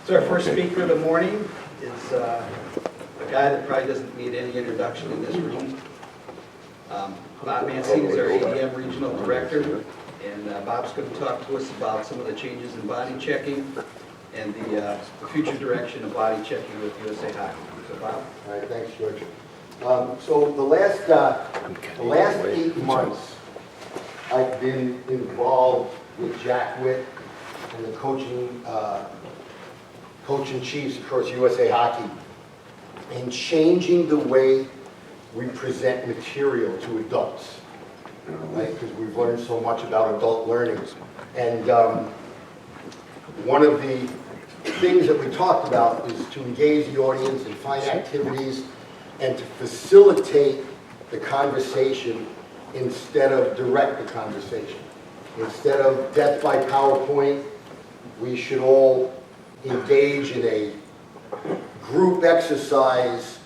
So our first speaker of the morning is a guy that probably doesn't need any introduction in this room. Bob Mancini is our ADM Regional Director, and Bob's going to talk to us about some of the changes in body checking and the future direction of body checking with USA Hockey. So Bob? All right, thanks, George. So the last 8 months, I've been involved with Jack Witt and the coaching chiefs across USA Hockey in changing the way we present material to adults, right? Because we've learned so much about adult learning. And one of the things that we talked about is to engage the audience and find activities and to facilitate the conversation instead of direct the conversation. Instead of death by PowerPoint, we should all engage in a group exercise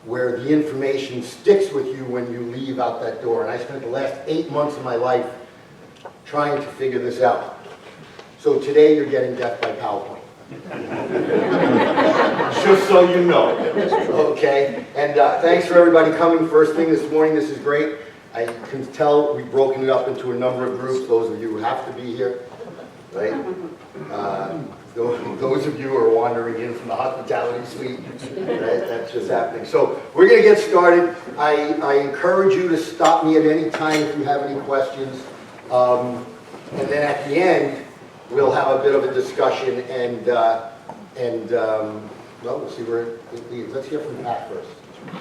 where the information sticks with you when you leave out that door. And I spent the last 8 months of my life trying to figure this out. So today you're getting death by PowerPoint. Just so you know. Okay? And thanks for everybody coming first thing this morning. This is great. I can tell we've broken it up into a number of groups. Those of you who have to be here, right? Those of you who are wandering in from the hospitality suite, right? That's just happening. So we're going to get started. I encourage you to stop me at any time if you have any questions. And then at the end, we'll have a bit of a discussion and well, we'll see where it leads. Let's hear from Pat first.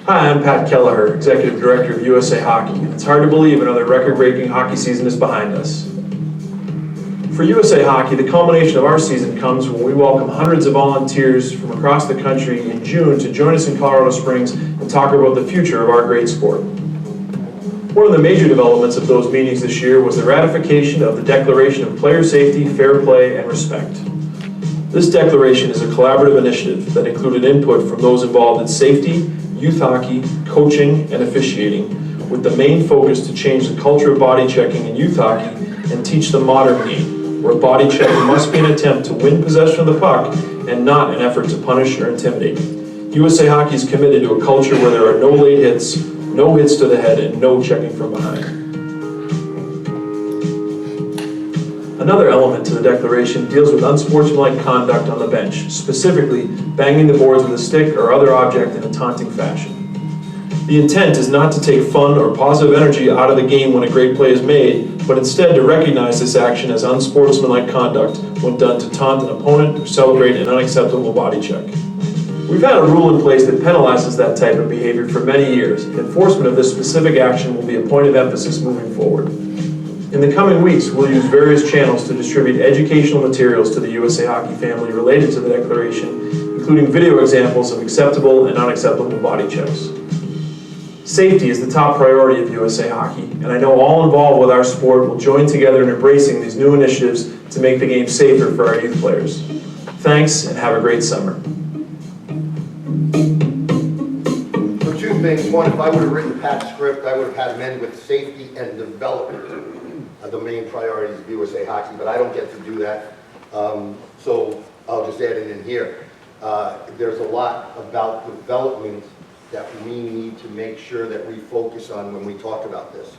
Hi, I'm Pat Kelleher, Executive Director of USA Hockey. It's hard to believe another record-breaking hockey season is behind us. For USA Hockey, the culmination of our season comes when we welcome hundreds of volunteers from across the country in June to join us in Colorado Springs and talk about the future of our great sport. One of the major developments of those meetings this year was the ratification of the Declaration of Player Safety, Fair Play, and Respect. This declaration is a collaborative initiative that included input from those involved in safety, youth hockey, coaching, and officiating, with the main focus to change the culture of body checking in youth hockey and teach the modern game, where body checking must be an attempt to win possession of the puck and not an effort to punish or intimidate. USA Hockey is committed to a culture where there are no late hits, no hits to the head, and no checking from behind. Another element to the declaration deals with unsportsmanlike conduct on the bench, specifically banging the boards with a stick or other object in a taunting fashion. The intent is not to take fun or positive energy out of the game when a great play is made, but instead to recognize this action as unsportsmanlike conduct when done to taunt an opponent or celebrate an unacceptable body check. We've had a rule in place that penalizes that type of behavior for many years. Enforcement of this specific action will be a point of emphasis moving forward. In the coming weeks, we'll use various channels to distribute educational materials to the USA Hockey family related to the declaration, including video examples of acceptable and unacceptable body checks. Safety is the top priority of USA Hockey, and I know all involved with our sport will join together in embracing these new initiatives to make the game safer for our youth players. Thanks, and have a great summer. So two things. One, if I would have written Pat's script, I would have had him end with safety and development. The main priorities of USA Hockey, but I don't get to do that, so I'll just add it in here. There's a lot about development that we need to make sure that we focus on when we talk about this.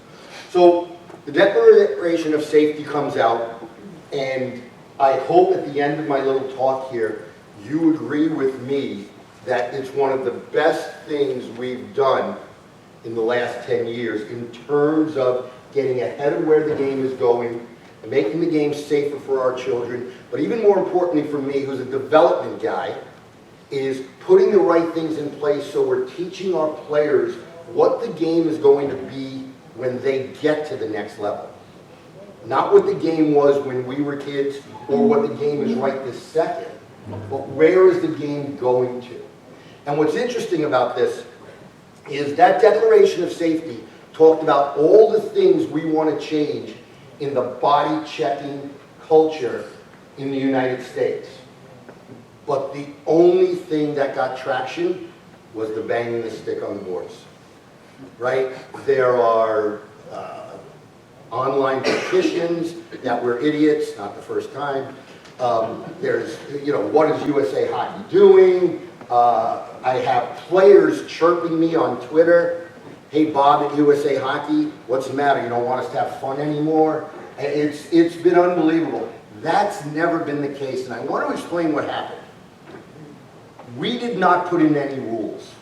So the Declaration of Safety comes out, and I hope at the end of my little talk here, you agree with me that it's one of the best things we've done in the last 10 years in terms of getting ahead of where the game is going, and making the game safer for our children, but even more importantly for me, who's a development guy, is putting the right things in place so we're teaching our players what the game is going to be when they get to the next level. Not what the game was when we were kids, or what the game is right this second, but where is the game going to? And what's interesting about this is that Declaration of Safety talked about all the things we want to change in the body checking culture in the United States. But the only thing that got traction was the banging the stick on the boards, right? There are online petitions that we're idiots, not the first time, There's, what is USA Hockey doing? I have players chirping me on Twitter. Hey, Bob at USA Hockey, what's the matter? You don't want us to have fun anymore? It's been unbelievable. That's never been the case, and I want to explain what happened. We did not put in any rules.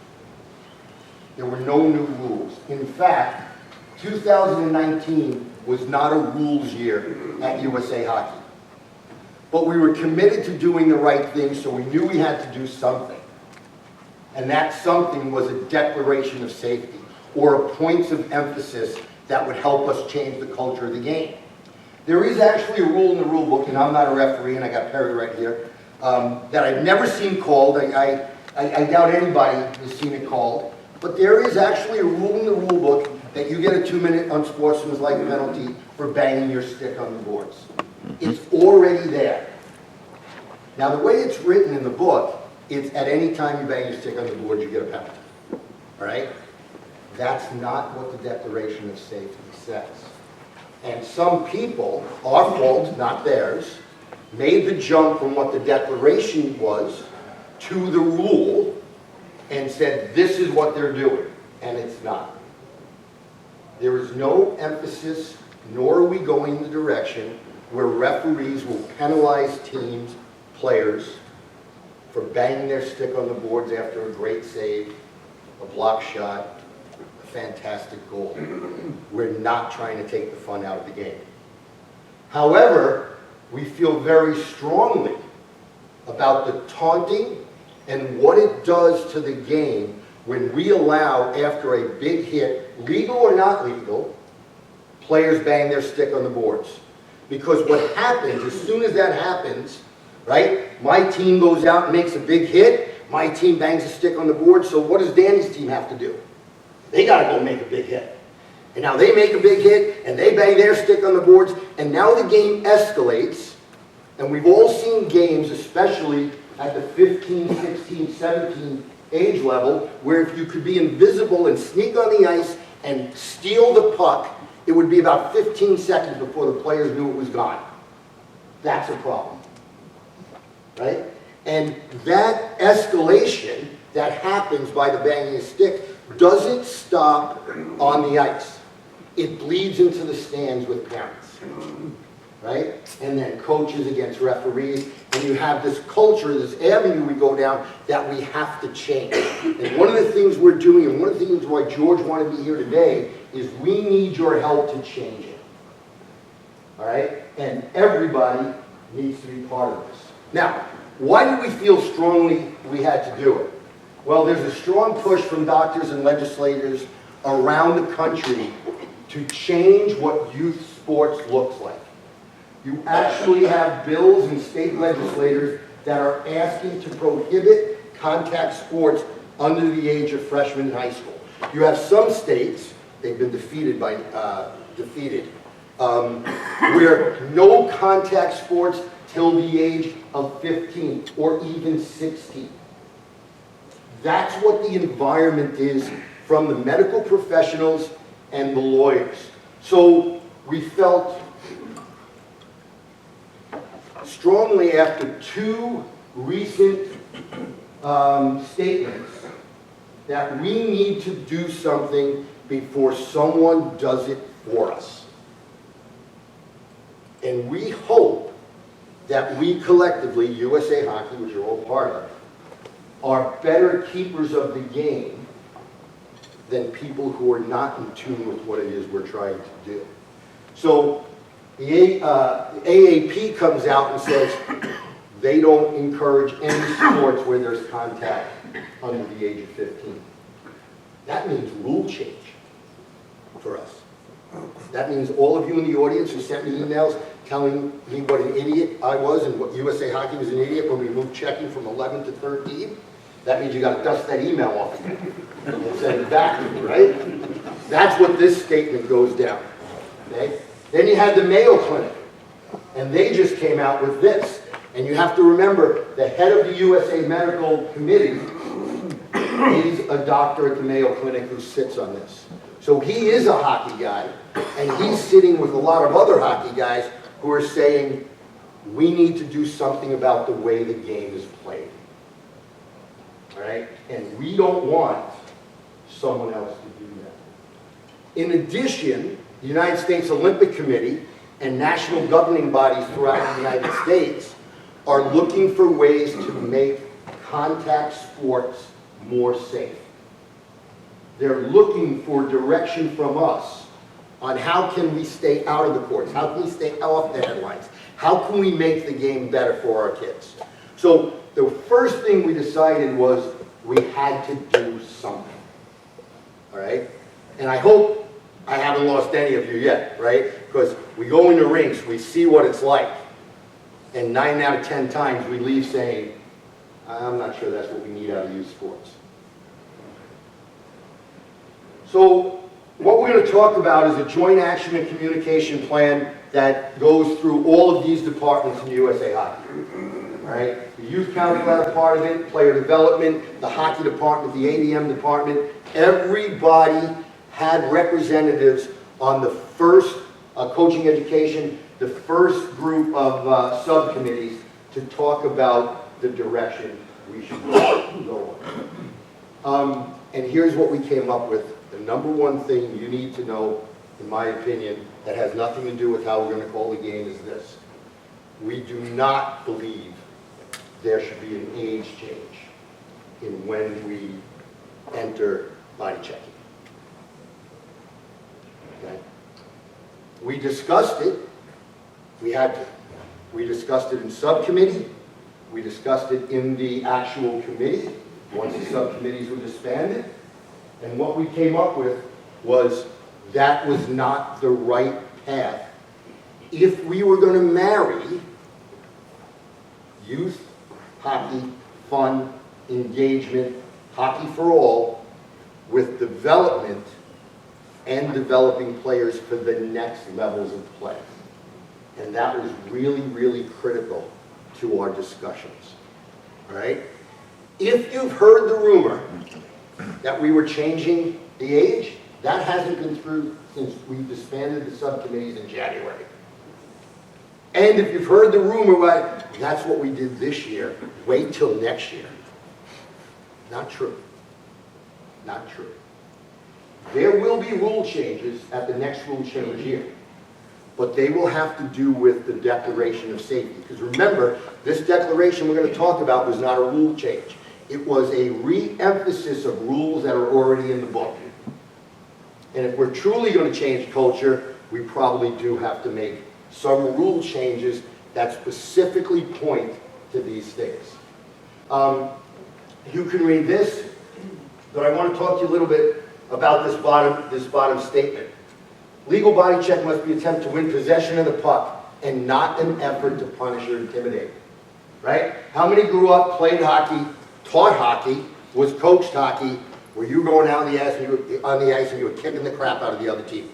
There were no new rules. In fact, 2019 was not a rules year at USA Hockey. But we were committed to doing the right thing, so we knew we had to do something. And that something was a declaration of safety, or a points of emphasis that would help us change the culture of the game. There is actually a rule in the rule book, and I'm not a referee, and I got Perry right here, that I've never seen called. I doubt anybody has seen it called. But there is actually a rule in the rule book that you get a 2-minute unsportsmanlike penalty for banging your stick on the boards. It's already there. Now, the way it's written in the book, it's at any time you bang your stick on the board, you get a penalty. All right? That's not what the Declaration of Safety says. And some people, our fault, not theirs, made the jump from what the Declaration was to the rule and said, this is what they're doing. And it's not. There is no emphasis, nor are we going in the direction where referees will penalize teams, players, for banging their stick on the boards after a great save, a block shot, a fantastic goal. We're not trying to take the fun out of the game. However, we feel very strongly about the taunting and what it does to the game when we allow, after a big hit, legal or not legal, players bang their stick on the boards. Because what happens, as soon as that happens, right, my team goes out and makes a big hit, my team bangs a stick on the board, so what does Danny's team have to do? They got to go make a big hit. And now they make a big hit, and they bang their stick on the boards, and now the game escalates, and we've all seen games, especially at the 15, 16, 17 age level, where if you could be invisible and sneak on the ice and steal the puck, it would be about 15 seconds before the players knew it was gone. That's a problem, right? And that escalation that happens by the banging of stick doesn't stop on the ice. It bleeds into the stands with parents, right? And then coaches against referees, and you have this culture, this avenue we go down that we have to change. And one of the things we're doing, and one of the things why George wanted to be here today, is we need your help to change it. All right? And everybody needs to be part of this. Now, why did we feel strongly we had to do it? Well, there's a strong push from doctors and legislators around the country to change what youth sports looks like. You actually have bills and state legislators that are asking to prohibit contact sports under the age of freshman in high school. You have some states, they've been defeated, where no contact sports till the age of 15 or even 16. That's what the environment is from the medical professionals and the lawyers. So we felt strongly after two recent statements that we need to do something before someone does it for us. And we hope that we collectively, USA Hockey, which you're all part of, are better keepers of the game than people who are not in tune with what it is we're trying to do. So the AAP comes out and says they don't encourage any sports where there's contact under the age of 15. That means rule change for us. That means all of you in the audience who sent me emails telling me what an idiot I was and what USA Hockey was an idiot when we moved checking from 11 to 13. That means you got to dust that email off again and send it back to me, right? That's what this statement goes down. Okay? Then you had the Mayo Clinic, and they just came out with this. And you have to remember, the head of the USA Medical Committee is a doctor at the Mayo Clinic who sits on this. So he is a hockey guy, and he's sitting with a lot of other hockey guys who are saying, we need to do something about the way the game is played. All right? And we don't want someone else to do that. In addition, the United States Olympic Committee and national governing bodies throughout the United States are looking for ways to make contact sports more safe. They're looking for direction from us on how can we stay out of the courts, how can we stay off the headlines, how can we make the game better for our kids. So the first thing we decided was we had to do something, all right? And I hope I haven't lost any of you yet, right? Because we go into rinks, we see what it's like, and 9 out of 10 times we leave saying, I'm not sure that's what we need out of youth sports. So what we're going to talk about is a joint action and communication plan that goes through all of these departments in USA Hockey. All right? The youth council had a part of it, player development, the hockey department, the ADM department. Everybody had representatives on the first coaching education, the first group of subcommittees to talk about the direction we should go on. And here's what we came up with. The number one thing you need to know, in my opinion, that has nothing to do with how we're going to call the game is this. We do not believe there should be an age change in when we enter body checking. Okay? We discussed it. We discussed it in subcommittee. We discussed it in the actual committee once the subcommittees were disbanded. And what we came up with was that was not the right path. If we were going to marry youth hockey, fun, engagement, hockey for all, with development and developing players for the next levels of play. And that was really, really critical to our discussions. All right? If you've heard the rumor that we were changing the age, that hasn't been through since we disbanded the subcommittees in January. And if you've heard the rumor, well, that's what we did this year, wait till next year. Not true. Not true. There will be rule changes at the next rule change year, but they will have to do with the declaration of safety. Because remember, this declaration we're going to talk about was not a rule change. It was a re-emphasis of rules that are already in the book. And if we're truly going to change culture, we probably do have to make some rule changes that specifically point to these things. You can read this, but I want to talk to you a little bit about this bottom statement. Legal body check must be an attempt to win possession of the puck and not an effort to punish or intimidate. Right? How many grew up, played hockey, taught hockey, was coached hockey, where you were going out on the ice and you were kicking the crap out of the other team?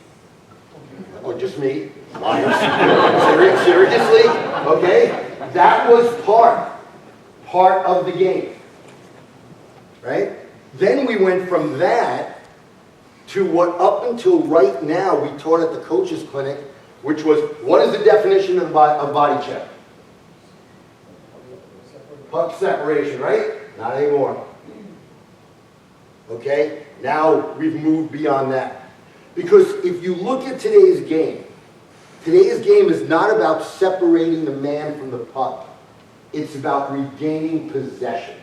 Or just me? Liars. Seriously? Okay? That was part of the game. Right? Then we went from that to what up until right now we taught at the coaches clinic, which was, what is the definition of body check? Puck separation, right? Not anymore. Okay? Now we've moved beyond that. Because if you look at today's game is not about separating the man from the puck. It's about regaining possession.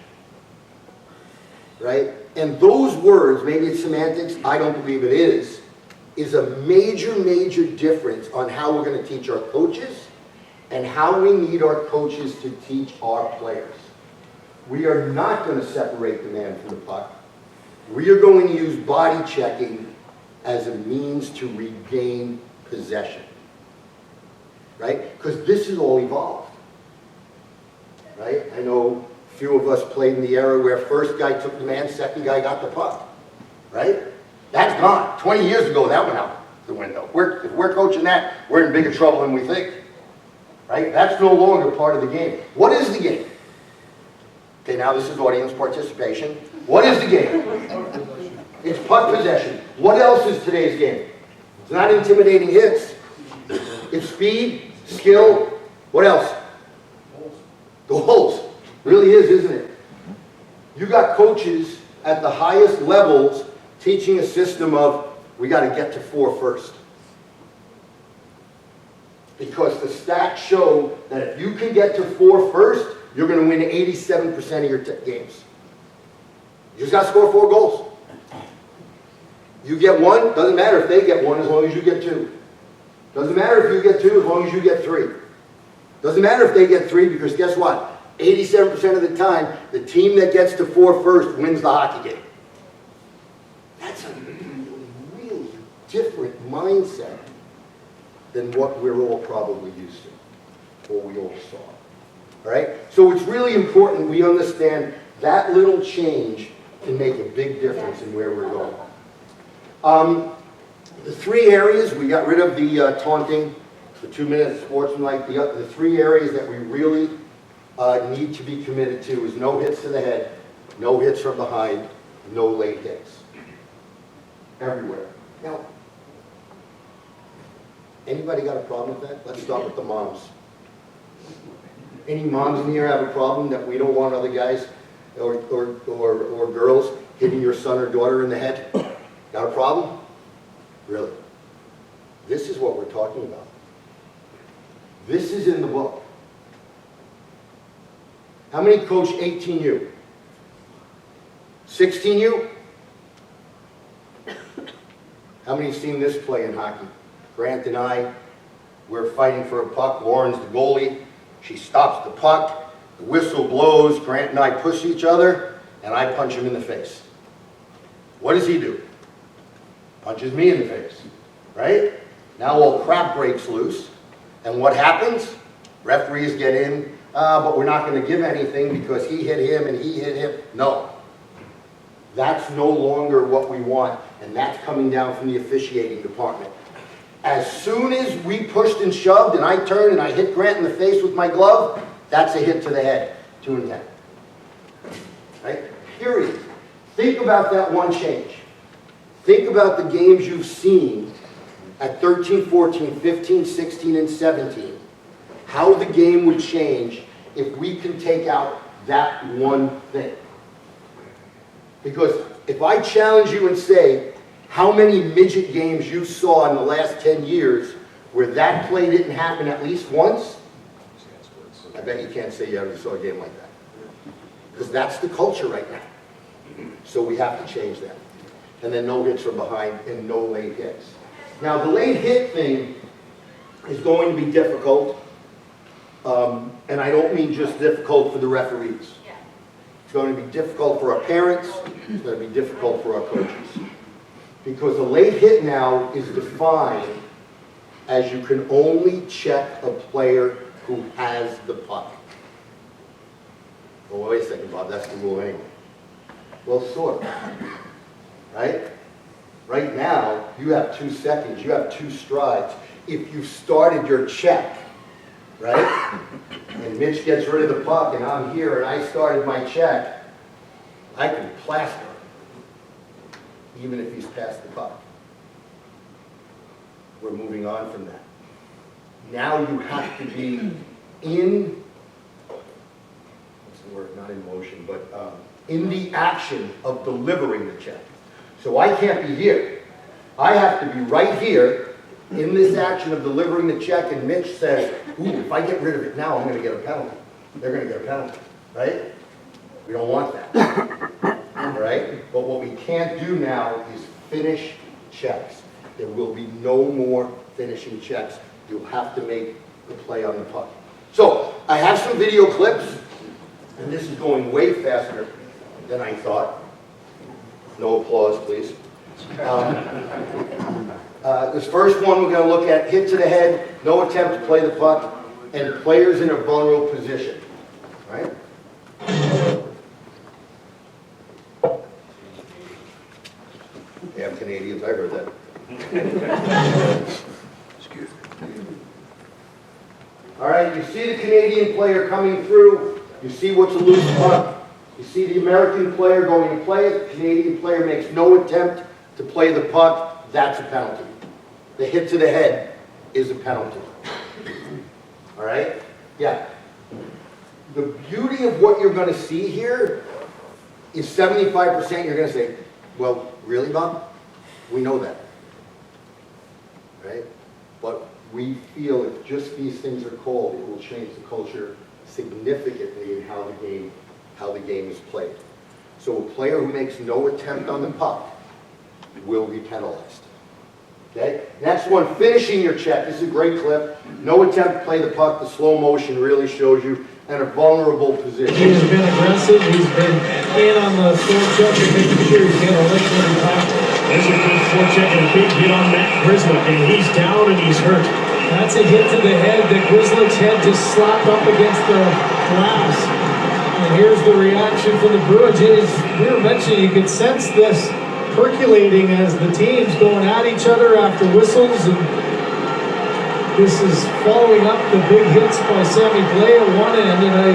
Right? And those words, maybe it's semantics, I don't believe it is a major, major difference on how we're going to teach our coaches and how we need our coaches to teach our players. We are not going to separate the man from the puck. We are going to use body checking as a means to regain possession. Right? Because this is all evolved. Right? I know a few of us played in the era where first guy took the man, second guy got the puck. Right? That's gone. 20 years ago, that went out the window. If we're coaching that, we're in bigger trouble than we think. Right? That's no longer part of the game. What is the game? Okay, now this is audience participation. What is the game? It's puck possession. What else is today's game? It's not intimidating hits. It's speed, skill. What else? Goals. Really is, isn't it? You got coaches at the highest levels teaching a system of, we got to get to 4 first. Because the stats show that if you can get to 4 first, you're going to win 87% of your games. You just got to score 4 goals. You get 1, doesn't matter if they get 1 as long as you get 2. Doesn't matter if you get 2 as long as you get 3. Doesn't matter if they get 3 because guess what? 87% of the time, the team that gets to 4 first wins the hockey game. That's a really different mindset than what we're all probably used to, or we all saw. All right? So it's really important we understand that little change can make a big difference in where we're going. The 3 areas, we got rid of the taunting, the 2-minute sportsmanlike. The 3 areas that we really need to be committed to is no hits to the head, no hits from behind, no late hits. Everywhere. Now, anybody got a problem with that? Let's start with the moms. Any moms in here have a problem that we don't want other guys or girls hitting your son or daughter in the head? Got a problem? Really? This is what we're talking about. This is in the book. How many coach 18U? 16U? How many seen this play in hockey? Grant and I, we're fighting for a puck. Lauren's the goalie. She stops the puck. The whistle blows. Grant and I push each other, and I punch him in the face. What does he do? Punches me in the face, right? Now all crap breaks loose. And what happens? Referees get in, but we're not going to give anything because he hit him and he hit him. No. That's no longer what we want, and that's coming down from the officiating department. As soon as we pushed and shoved and I turned and I hit Grant in the face with my glove, that's a hit to the head, 2 and 10. Right? Period. Think about that one change. Think about the games you've seen at 13, 14, 15, 16, and 17. How the game would change if we can take out that one thing. Because if I challenge you and say, how many midget games you saw in the last 10 years where that play didn't happen at least once, I bet you can't say you ever saw a game like that. Because that's the culture right now. So we have to change that. And then no hits from behind and no late hits. Now the late hit thing is going to be difficult. And I don't mean just difficult for the referees. It's going to be difficult for our parents. It's going to be difficult for our coaches. Because a late hit now is defined as you can only check a player who has the puck. Well, wait a second, Bob, that's the rule anyway. Well, sort of. Right? Right now, you have 2 seconds, you have 2 strides. If you started your check, right? And Mitch gets rid of the puck and I'm here and I started my check, I can plaster him, even if he's past the puck. We're moving on from that. Now you have to be in, what's the word, not in motion, but in the action of delivering the check. So I can't be here. I have to be right here in this action of delivering the check, and Mitch says, ooh, if I get rid of it now, I'm going to get a penalty. They're going to get a penalty, right? We don't want that, all right? But what we can't do now is finish checks. There will be no more finishing checks. You'll have to make the play on the puck. So I have some video clips, and this is going way faster than I thought. No applause, please. This first one we're going to look at, hit to the head, no attempt to play the puck, and players in a vulnerable position. Right? Damn Canadians, I heard that. Excuse me. All right, you see the Canadian player coming through. You see what's a loose puck. You see the American player going to play it. The Canadian player makes no attempt to play the puck. That's a penalty. The hit to the head is a penalty. All right? Yeah. The beauty of what you're gonna see here is 75% you're gonna say, well, really, Bob? We know that, right? But we feel if just these things are called, it will change the culture significantly in how the game is played. So a player who makes no attempt on the puck will be penalized. Okay? Next one, finishing your check. This is a great clip. No attempt to play the puck. The slow motion really shows you in a vulnerable position. He's been aggressive. He's been in on the forecheck and making sure he's getting a lick when he back. There's a good forecheck and a big hit on Matt Grizzlick, and he's down and he's hurt. That's a hit to the head. That Grizzlick's head just slapped up against the glass. And here's the reaction from the Bruins. As we were mentioning, you could sense this percolating as the teams going at each other after whistles, and this is following up the big hits by Sammy Blais at one end, and I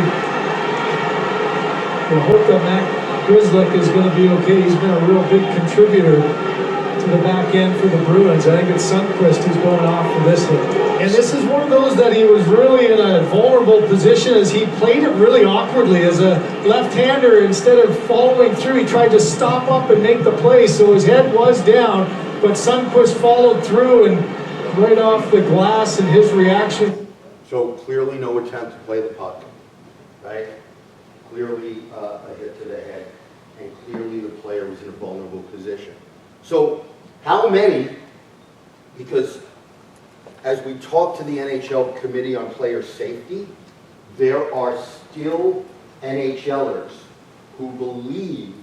hope that Matt Grizzlick is going to be okay. He's been a real big contributor to the back end for the Bruins. I think it's Sundqvist who's going off for this hit. And this is one of those that he was really in a vulnerable position as he played it really awkwardly. As a left-hander, instead of following through, he tried to stop up and make the play, so his head was down, but Sundqvist followed through and right off the glass, and his reaction. So clearly no attempt to play the puck, right? Clearly a hit to the head, and clearly the player was in a vulnerable position. So how many, because as we talk to the NHL Committee on Player Safety, there are still NHLers who believe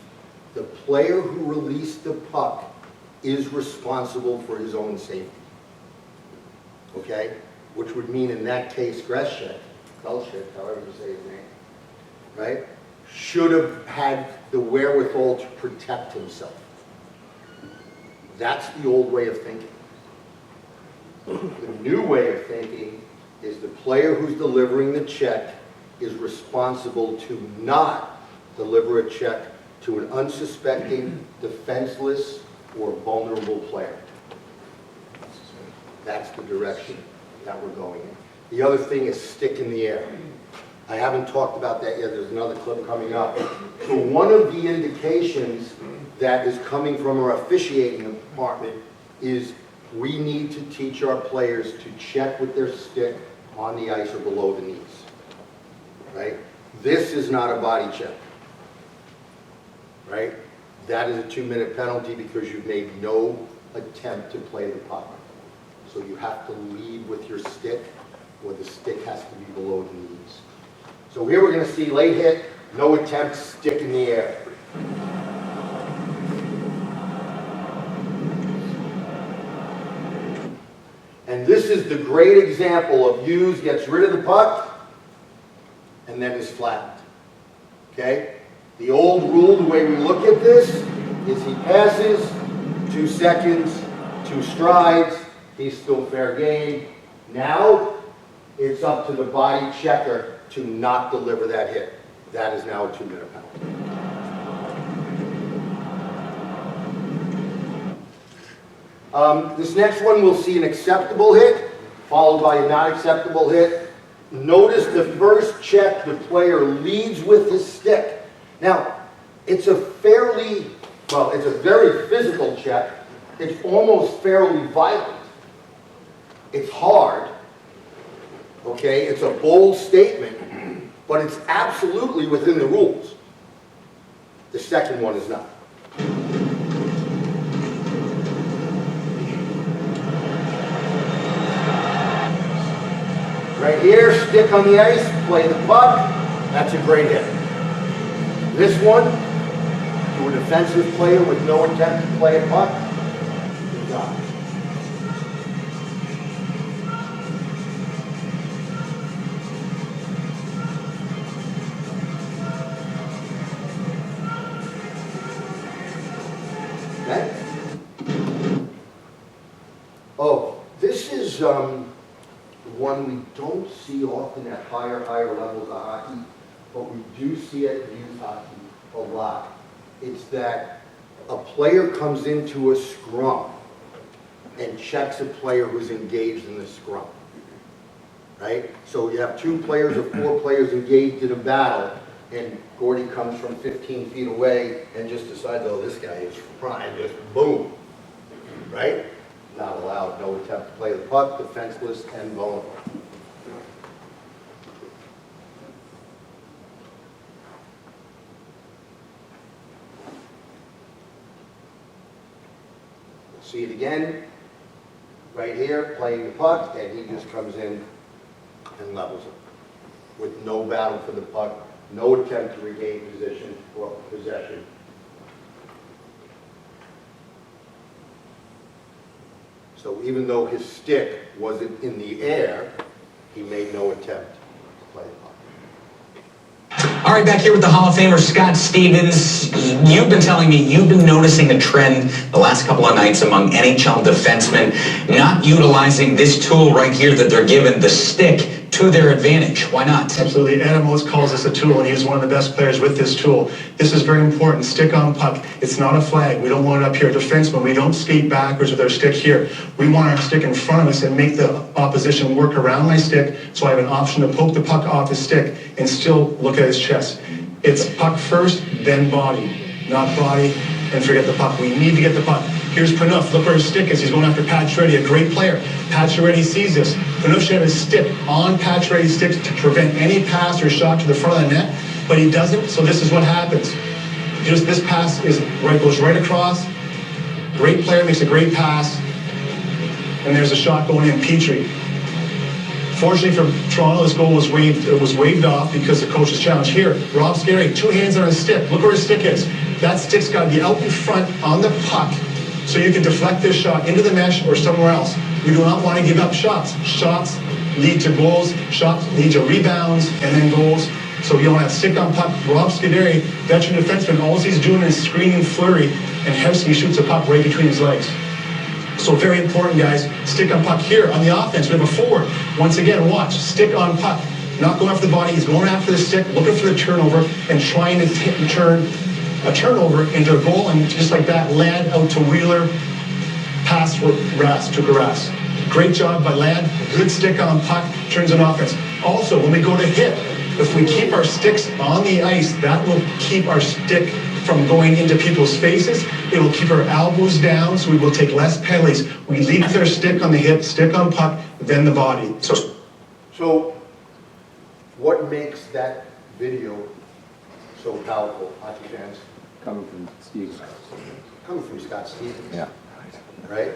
the player who released the puck is responsible for his own safety. Okay? Which would mean in that case, Greshek, Belshek, however you say his name, right, should have had the wherewithal to protect himself. That's the old way of thinking. The new way of thinking is the player who's delivering the check is responsible to not deliver a check to an unsuspecting, defenseless, or vulnerable player. That's the direction that we're going in. The other thing is stick in the air. I haven't talked about that yet. There's another clip coming up. So one of the indications that is coming from our officiating department is we need to teach our players to check with their stick on the ice or below the knees, right? This is not a body check, right? That is a 2-minute penalty because you've made no attempt to play the puck. So you have to lead with your stick, or the stick has to be below the knees. So here we're going to see late hit, no attempt, stick in the air. And this is the great example of Hughes gets rid of the puck and then is flattened. Okay? The old rule, the way we look at this, is he passes, 2 seconds, 2 strides, he's still fair game. Now, it's up to the body checker to not deliver that hit. That is now a 2-minute penalty. This next one, we'll see an acceptable hit, followed by a not acceptable hit. Notice the first check, the player leads with his stick. Now, it's a very physical check. It's almost fairly violent. It's hard, okay? It's a bold statement, but it's absolutely within the rules. The second one is not. Right here, stick on the ice, play the puck, that's a great hit. This one, to a defensive player with no attempt to play a puck, good job. Okay? Oh, this is one we don't see often at higher levels of hockey, but we do see it in youth hockey a lot. It's that a player comes into a scrum and checks a player who's engaged in the scrum, right? So you have 2 players or 4 players engaged in a battle, and Gordy comes from 15 feet away and just decides, oh, this guy is prime, just boom, right? Not allowed, no attempt to play the puck, defenseless and vulnerable. See it again, right here, playing the puck, and he just comes in and levels it with no battle for the puck, no attempt to regain position or possession. So even though his stick wasn't in the air, he made no attempt to play the puck. All right, back here with the Hall of Famer Scott Stevens. You've been telling me you've been noticing a trend the last couple of nights among NHL defensemen not utilizing this tool right here that they're given, the stick, to their advantage. Why not? Absolutely. Adam Oates calls this a tool, and he's one of the best players with this tool. This is very important. Stick on puck. It's not a flag. We don't want it up here. Defensemen, we don't skate backwards with our stick here. We want our stick in front of us and make the opposition work around my stick, so I have an option to poke the puck off his stick and still look at his chest. It's puck first, then body. Not body and forget the puck. We need to get the puck. Here's Phaneuf. Look where his stick is. He's going after Pacioretty, a great player. Pacioretty sees this. Phaneuf should have his stick on Pacioretty's stick to prevent any pass or shot to the front of the net, but he doesn't, so this is what happens. Just this pass goes right across. Great player makes a great pass, and there's a shot going in. Petrie. Fortunately for Toronto, this goal was waved off because the coach's challenge. Here, Rob Scary, 2 hands on his stick. Look where his stick is. That stick's got to be out in front on the puck, so you can deflect this shot into the mesh or somewhere else. We do not want to give up shots. Shots lead to goals. Shots lead to rebounds and then goals. So you don't have stick on puck. Rob Scuderi, veteran defenseman, all he's doing is screening flurry, and Hevsky shoots a puck right between his legs. So very important, guys. Stick on puck here on the offense. We have a forward. Once again, watch. Stick on puck. Not going after the body. He's going after the stick, looking for the turnover, and trying to turn a turnover into a goal, and just like that, Ladd out to Wheeler, pass for to Garas. Great job by Ladd, good stick on puck, turns an offense. Also, when we go to hit, if we keep our sticks on the ice, that will keep our stick from going into people's faces. It will keep our elbows down, so we will take less penalties. We lead with our stick on the hip, stick on puck, then the body. So what makes that video so powerful, hockey fans? Coming from Steve. Coming from Scott Stevens. Yeah. Right?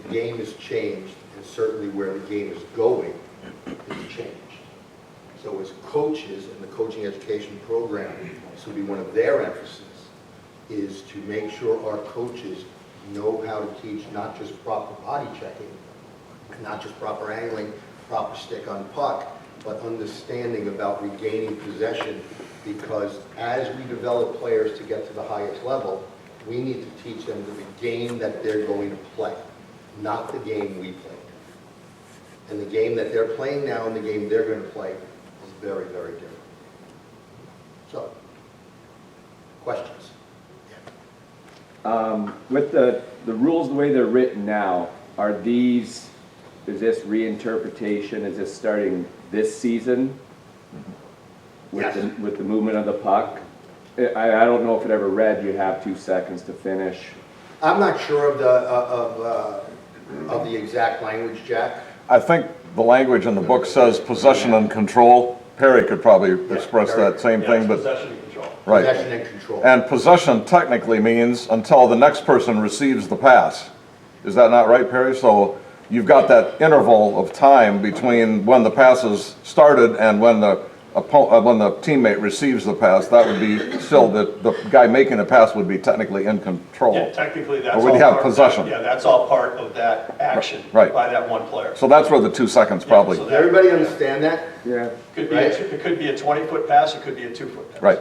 The game has changed, and certainly where the game is going has changed. So as coaches in the coaching education program, this will be one of their emphasis, is to make sure our coaches know how to teach not just proper body checking, not just proper angling, proper stick on puck, but understanding about regaining possession, because as we develop players to get to the highest level, we need to teach them the game that they're going to play, not the game we played. And the game that they're playing now and the game they're going to play is very, very different. So, questions? With the rules the way they're written now, is this reinterpretation, is this starting this season? Yes. With the movement of the puck? I don't know if it ever read you have 2 seconds to finish. I'm not sure of the exact language, Jack. I think the language in the book says possession and control. Perry could probably express Perry. that same thing, but, Possession and control. right. Possession and control. And possession technically means until the next person receives the pass. Is that not right, Perry? So you've got that interval of time between when the pass is started and when the teammate receives the pass. That would be still, the guy making the pass would be technically in control. Yeah, technically, that's Or all would he have part of possession? that. Yeah, that's all part of that action Right. by that one player. So that's where the 2 seconds probably, so Does everybody understand that? Yeah. It could be a 20-foot pass, it could be a 2-foot pass. right.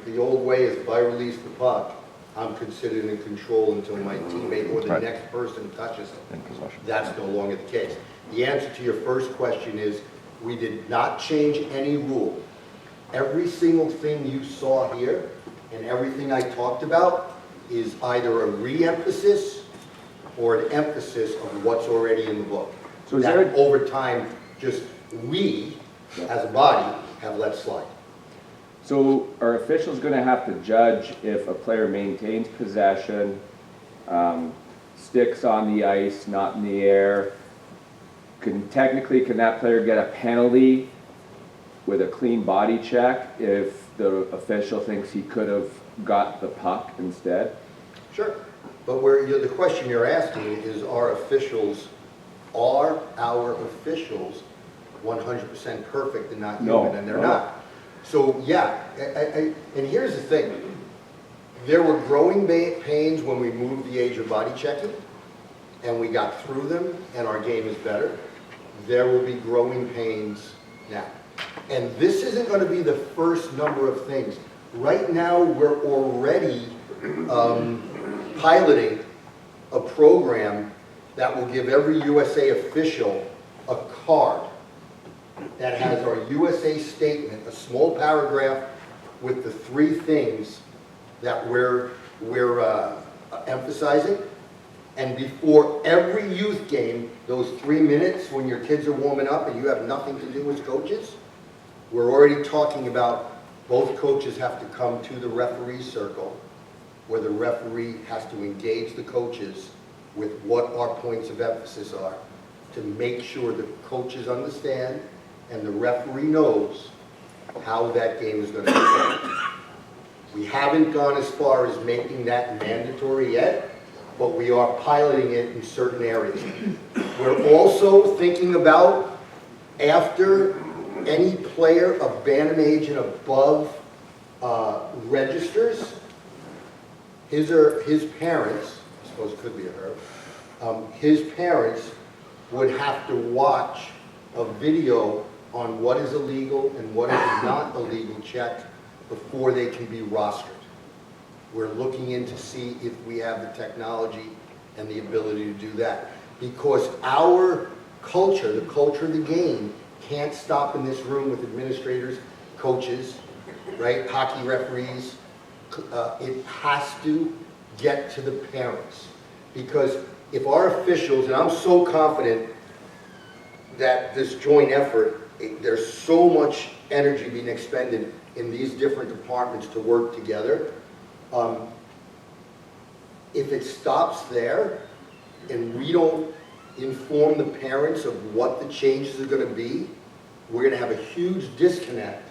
The old way is if I release the puck, I'm considered in control until my teammate or the Right. next person touches it. In possession. That's no longer the case. The answer to your first question is, we did not change any rule. Every single thing you saw here and everything I talked about is either a re-emphasis or an emphasis of what's already in the book. So is That there- over time just we, as a body, have let slide. So are officials gonna have to judge if a player maintains possession, sticks on the ice, not in the air? Can that player get a penalty with a clean body check if the official thinks he could have got the puck instead? Sure. But the question you're asking is, are our officials 100% perfect and not human? No, And they're no. not. So yeah, and here's the thing. There were growing pains when we moved the age of body checking, and we got through them, and our game is better. There will be growing pains now. And this isn't going to be the first number of things. Right now, we're already piloting a program that will give every USA official a card that has our USA statement, a small paragraph with the 3 things that we're emphasizing. And before every youth game, those 3 minutes when your kids are warming up and you have nothing to do as coaches, we're already talking about both coaches have to come to the referee circle where the referee has to engage the coaches with what our points of emphasis are to make sure the coaches understand and the referee knows how that game is going to be played. We haven't gone as far as making that mandatory yet, but we are piloting it in certain areas. We're also thinking about, after any player of bantam age and above registers, his parents, I suppose it could be a her, his parents would have to watch a video on what is illegal and what is not illegal checked before they can be rostered. We're looking in to see if we have the technology and the ability to do that. Because our culture, the culture of the game, can't stop in this room with administrators, coaches, right, hockey referees. It has to get to the parents. Because if our officials, and I'm so confident that this joint effort, there's so much energy being expended in these different departments to work together. If it stops there and we don't inform the parents of what the changes are going to be, we're going to have a huge disconnect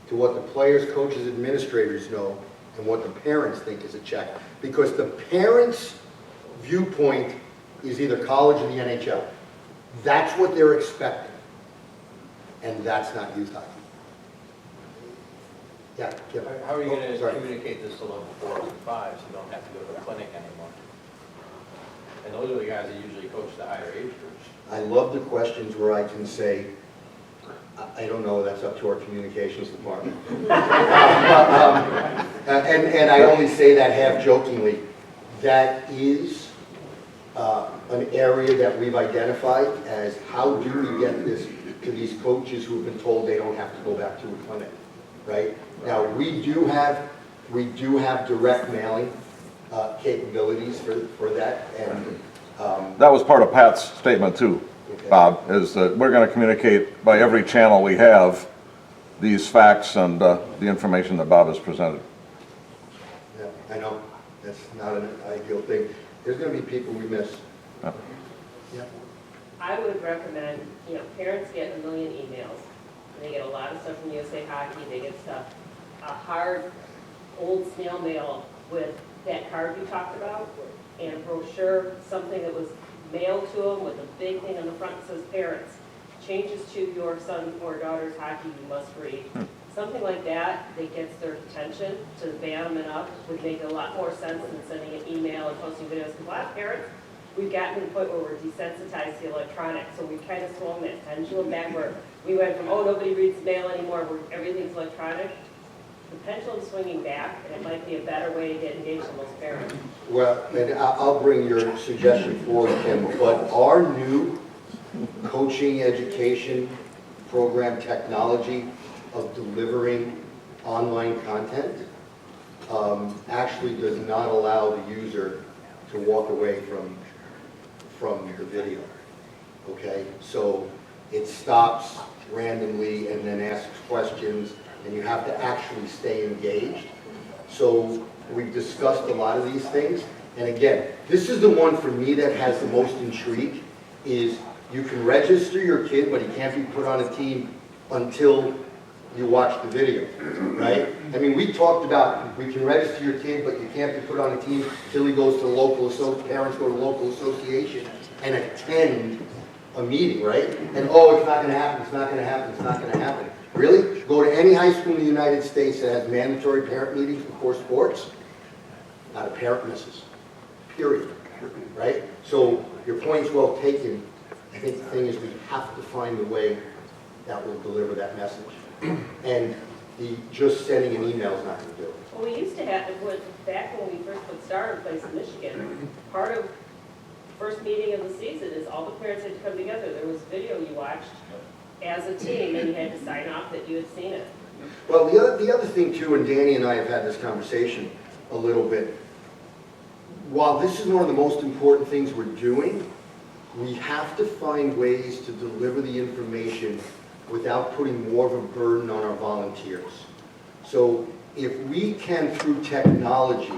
to what the players, coaches, administrators know and what the parents think is a check. Because the parents' viewpoint is either college or the NHL. That's what they're expecting. And that's not youth hockey. Yeah, Kim. How are you going to Sorry. communicate this to level 4s and 5s who don't have to go to the clinic anymore? And those are the guys that usually coach the higher age groups. I love the questions where I can say, I don't know, that's up to our communications department. And I only say that half jokingly. That is an area that we've identified as how do we get this to these coaches who've been told they don't have to go back to a clinic, right? Now, we do have direct mailing capabilities for that, and That was part of Pat's statement too, Bob, is that we're going to communicate by every channel we have these facts and the information that Bob has presented. yeah, I know, that's not an ideal thing. There's going to be people we miss. Yeah. Yeah. I would recommend, parents get a million emails. They get a lot of stuff from USA Hockey, they get stuff, a hard, old snail mail with that card you talked about, and a brochure, something that was mailed to them with a big thing on the front that says parents. Changes to your son or daughter's hockey you must read. Something like that gets their attention to band them up would make a lot more sense than sending an email and posting videos. Because a lot of parents, we've gotten to the point where we're desensitized to electronics, so we've kind of swung that pendulum back where we went from, oh, nobody reads mail anymore, where everything's electronic. The pendulum's swinging back, and it might be a better way to get engaged in those parents. Well, and I'll bring your suggestion forward, Kim, but our new coaching education program technology of delivering online content actually does not allow the user to walk away from the video, okay? So it stops randomly and then asks questions, and you have to actually stay engaged. So we've discussed a lot of these things. And again, this is the one for me that has the most intrigue, is you can register your kid, but he can't be put on a team until you watch the video, right? I mean, we talked about, we can register your kid, but you can't be put on a team until he goes to the local, parents go to the local association and attend a meeting, right? And oh, it's not gonna happen, it's not gonna happen, it's not gonna happen. Really? Go to any high school in the United States that has mandatory parent meetings before sports, not a parent misses, period, right? So your point's well taken. I think the thing is we have to find a way that will deliver that message. And the just sending an email is not going to do it. Well, we used to have, back when we first put Star in place in Michigan, part of first meeting of the season is all the parents had to come together. There was video you watched as a team, and you had to sign off that you had seen it. Well, the other thing too, and Danny and I have had this conversation a little bit, while this is one of the most important things we're doing, we have to find ways to deliver the information without putting more of a burden on our volunteers. So if we can, through technology,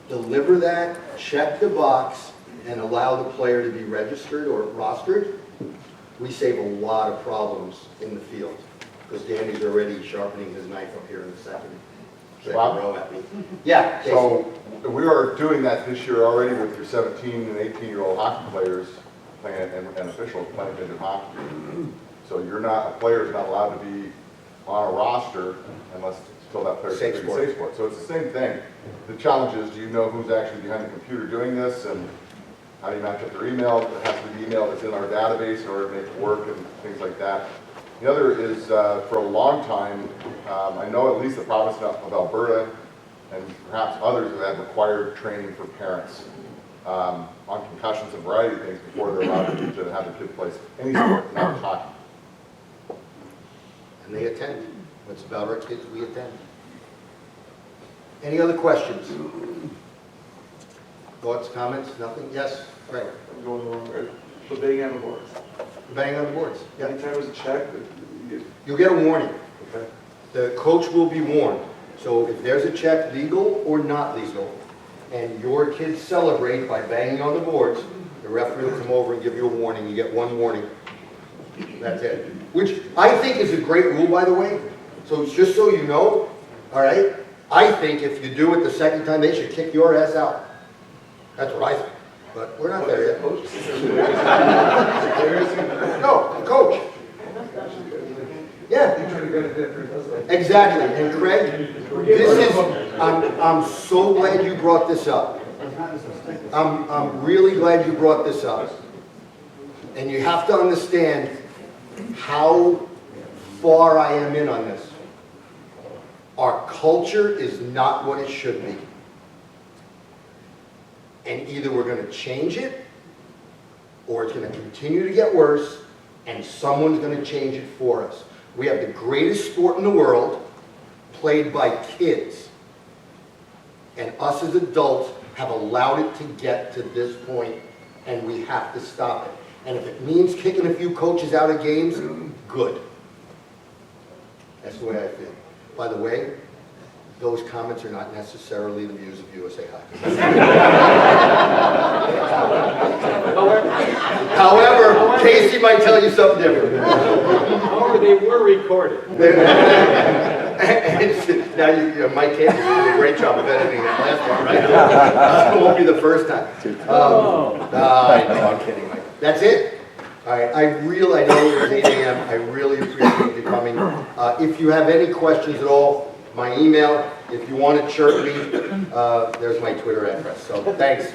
deliver that, check the box, and allow the player to be registered or rostered, we save a lot of problems in the field. Because Danny's already sharpening his knife up here in the second row at me. Yeah. So we are doing that this year already with your 17 and 18-year-old hockey players playing and officials playing midget hockey. So a player's not allowed to be on a roster unless until that player's safe sport. So it's the same thing. The challenge is, do you know who's actually behind the computer doing this, and how do you match up their email? It has to be the email that's in our database in order to make it work and things like that. The other is, for a long time, I know at least the province of Alberta and perhaps others have had required training for parents on concussions and a variety of things before they're allowed to have their kid play any sport, not hockey. And they attend. What's about our kids, we attend. Any other questions? Thoughts, comments, nothing? Yes? Right. I'm going the wrong way. So banging on the boards. Bang on the boards. Yeah. Anytime there's a check, You'll get a warning. okay. The coach will be warned. So if there's a check, legal or not legal, and your kids celebrate by banging on the boards, the referee will come over and give you a warning. You get one warning. That's it. Which I think is a great rule, by the way. So just so you know, all right, I think if you do it the second time, they should kick your ass out. That's what I think. But we're not there yet. No, coach. Yeah. Exactly. And Craig, this is, I'm so glad you brought this up. I'm really glad you brought this up. And you have to understand how far I am in on this. Our culture is not what it should be. And either we're going to change it, or it's going to continue to get worse, and someone's going to change it for us. We have the greatest sport in the world, played by kids. And us as adults have allowed it to get to this point, and we have to stop it. And if it means kicking a few coaches out of games, good. That's the way I feel. By the way, those comments are not necessarily the views of USA Hockey. However, Casey might tell you something different. However, they were recorded. Now, Mike Casey did a great job of editing that last one, right? It won't be the first time. I know, I'm kidding, Mike. That's it. All right, I know it's 8 a.m. I really appreciate you coming. If you have any questions at all, my email, if you want to chirp me, there's my Twitter address. So thanks.